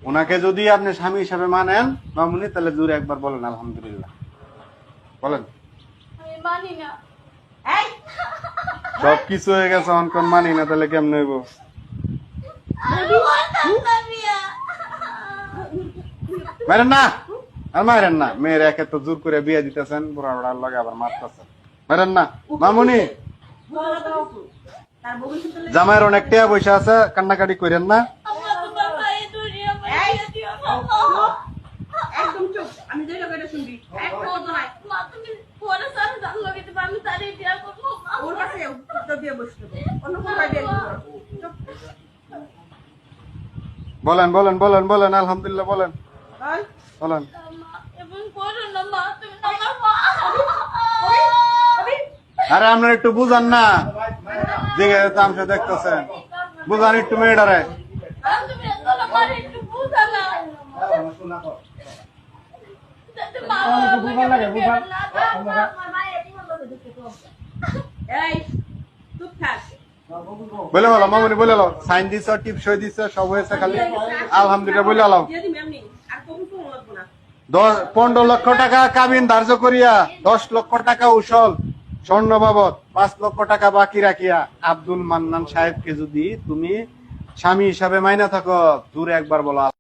ওনাকে যদি আপনি স্বামী হিসাবে মানেন মামুনি, তাহলে জোরে একবার বলেন আলহামদুলিল্লাহ। বলেন। আমি মানি না। সব কিছু হয়ে গেছে, অনকন মানি না, তাহলে কেমন হইব? মারেন না, আর মারেন না। মেয়ের একে তো জোর করে বিয়ে দিতেছেন, বুড়া বুড়ার লগে আবার মারতেছেন। মারেন না মামুনি। জামাইয়ের অনেক টাকা পয়সা আছে, কান্নাকাটি করেন না। একদম চুপ, আমি যেটা করে শুনবি একদম নাই। মা তুমি পরে সারা জানলো কিন্তু আমি তারে বিয়ে করব। ওর কাছে তো বিয়ে বসতে অন্য কোথায় বিয়ে করব? চুপ। বলেন বলেন বলেন বলেন আলহামদুলিল্লাহ বলেন বল। বলেন। এবং করো না মা, তুমি আমার মা। আরে আপনার একটু বুঝান না, দিকে তামসা দেখতেছেন, বুঝান একটু মেয়েটারে। তুমি এতলা মারে একটু বুঝা না। যাতে মা বুঝা না। এই চুপ থাক। বলে বলো মামুনি, বলে লো, সাইন দিছ, টিপ সই দিছ, সব হয়েছে, খালি আলহামদুলিল্লাহ বলে আলাও। দিয়ে দিবি এমনি, আর কখন ফোন লাগবো না। 15 লক্ষ টাকা কাবিন ধার্য করিয়া 10 লক্ষ টাকা উসল স্বর্ণ বাবদ 5 লক্ষ টাকা বাকি রাখিয়া আব্দুল মান্নান সাহেবকে যদি তুমি স্বামী হিসাবে মাইনা থাকো, দূরে একবার বলো।